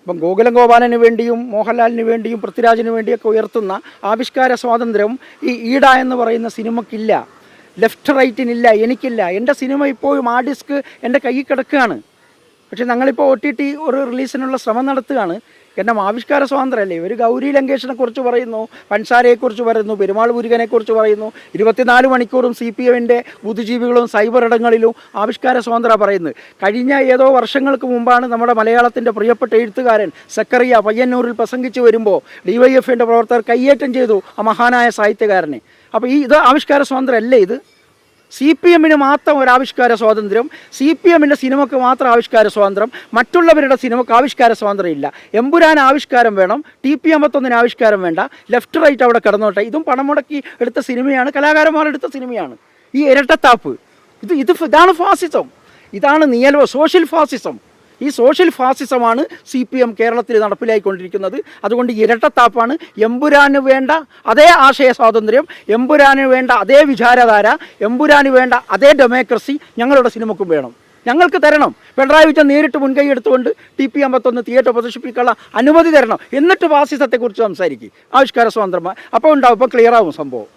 അപ്പം ഗോകുലം ഗോപാലന് വേണ്ടിയും മോഹൻലാലിന് വേണ്ടിയും പൃഥ്വിരാജിന് വേണ്ടിയൊക്കെ ഉയർത്തുന്ന ആവിഷ്കാര സ്വാതന്ത്ര്യം ഈ ഈട എന്ന് പറയുന്ന സിനിമയ്ക്കില്ല, ലെഫ്റ്റ് റൈറ്റിനില്ല, എനിക്കില്ല. എൻ്റെ സിനിമ ഇപ്പോഴും ആ ഡിസ്ക് എൻ്റെ കയ്യിൽ കിടക്കുകയാണ്. പക്ഷേ ഞങ്ങളിപ്പോൾ OTT ഒരു റിലീസിനുള്ള ശ്രമം നടത്തുകയാണ്. എൻ്റെ ആവിഷ്കാര സ്വാതന്ത്ര്യമല്ലേ. ഇവർ ഗൗരി ലങ്കേഷിനെ കുറിച്ച് പറയുന്നു, പൻസാരയെക്കുറിച്ച് പറയുന്നു, പെരുമാൾ മുരുകനെക്കുറിച്ച് പറയുന്നു. 24 മണിക്കൂറും CPMൻ്റെ ബുദ്ധിജീവികളും സൈബർ ഇടങ്ങളിലും ആവിഷ്കാര സ്വാതന്ത്ര്യം പറയുന്നത്. കഴിഞ്ഞ ഏതോ വർഷങ്ങൾക്ക് മുമ്പാണ് നമ്മുടെ മലയാളത്തിൻ്റെ പ്രിയപ്പെട്ട എഴുത്തുകാരൻ സക്കറിയ പയ്യന്നൂരിൽ പ്രസംഗിച്ച് വരുമ്പോൾ DYFൻ്റെ പ്രവർത്തകർ കയ്യേറ്റം ചെയ്തു ആ മഹാനായ സാഹിത്യകാരനെ. അപ്പോൾ ഇത് ആവിഷ്കാര സ്വാതന്ത്ര്യം അല്ലേ? ഇത് CPMന് മാത്രം ഒരു ആവിഷ്കാര സ്വാതന്ത്ര്യം, CPMൻ്റെ സിനിമയ്ക്ക് മാത്രം ആവിഷ്കാര സ്വാതന്ത്ര്യം, മറ്റുള്ളവരുടെ സിനിമയ്ക്ക് ആവിഷ്കാര സ്വാതന്ത്ര്യം ഇല്ല. എമ്പുരാൻ ആവിഷ്കാരം വേണം, TP51 ആവിഷ്കാരം വേണ്ട, ലെഫ്റ്റ് റൈറ്റ് അവിടെ കിടന്നോട്ടെ. ഇതും പണം മുടക്കി എടുത്ത സിനിമയാണ്, കലാകാരന്മാരെടുത്ത സിനിമയാണ്. ഈ ഇരട്ടത്താപ്പ് ഇതാണ് ഫാസിസം, ഇതാണ് സോഷ്യൽ ഫാസിസം. ഈ സോഷ്യൽ ഫാസിസമാണ് CPM കേരളത്തിൽ നടപ്പിലായിക്കൊണ്ടിരിക്കുന്നത്. അതുകൊണ്ട് ഇരട്ടത്താപ്പാണ്. എമ്പുരാന് വേണ്ട അതേ ആശയ സ്വാതന്ത്ര്യം, എമ്പുരാന് വേണ്ട അതേ വിചാരധാര, എമ്പുരാന് വേണ്ട അതേ ഡെമോക്രസി ഞങ്ങളുടെ സിനിമക്കും വേണം, ഞങ്ങൾക്ക് തരണം. പിണറായി വിജയൻ നേരിട്ട് മുൻകൈ എടുത്തുകൊണ്ട് TP51 തിയേറ്റർ പ്രദർശിപ്പിക്കാനുള്ള അനുമതി തരണം. എന്നിട്ട് ഫാസിസത്തെക്കുറിച്ച് സംസാരിക്കും, ആവിഷ്കാര സ്വാതന്ത്ര്യം. അപ്പോൾ ഉണ്ടാവും, ഇപ്പോൾ ക്ലിയർ ആവും സംഭവം.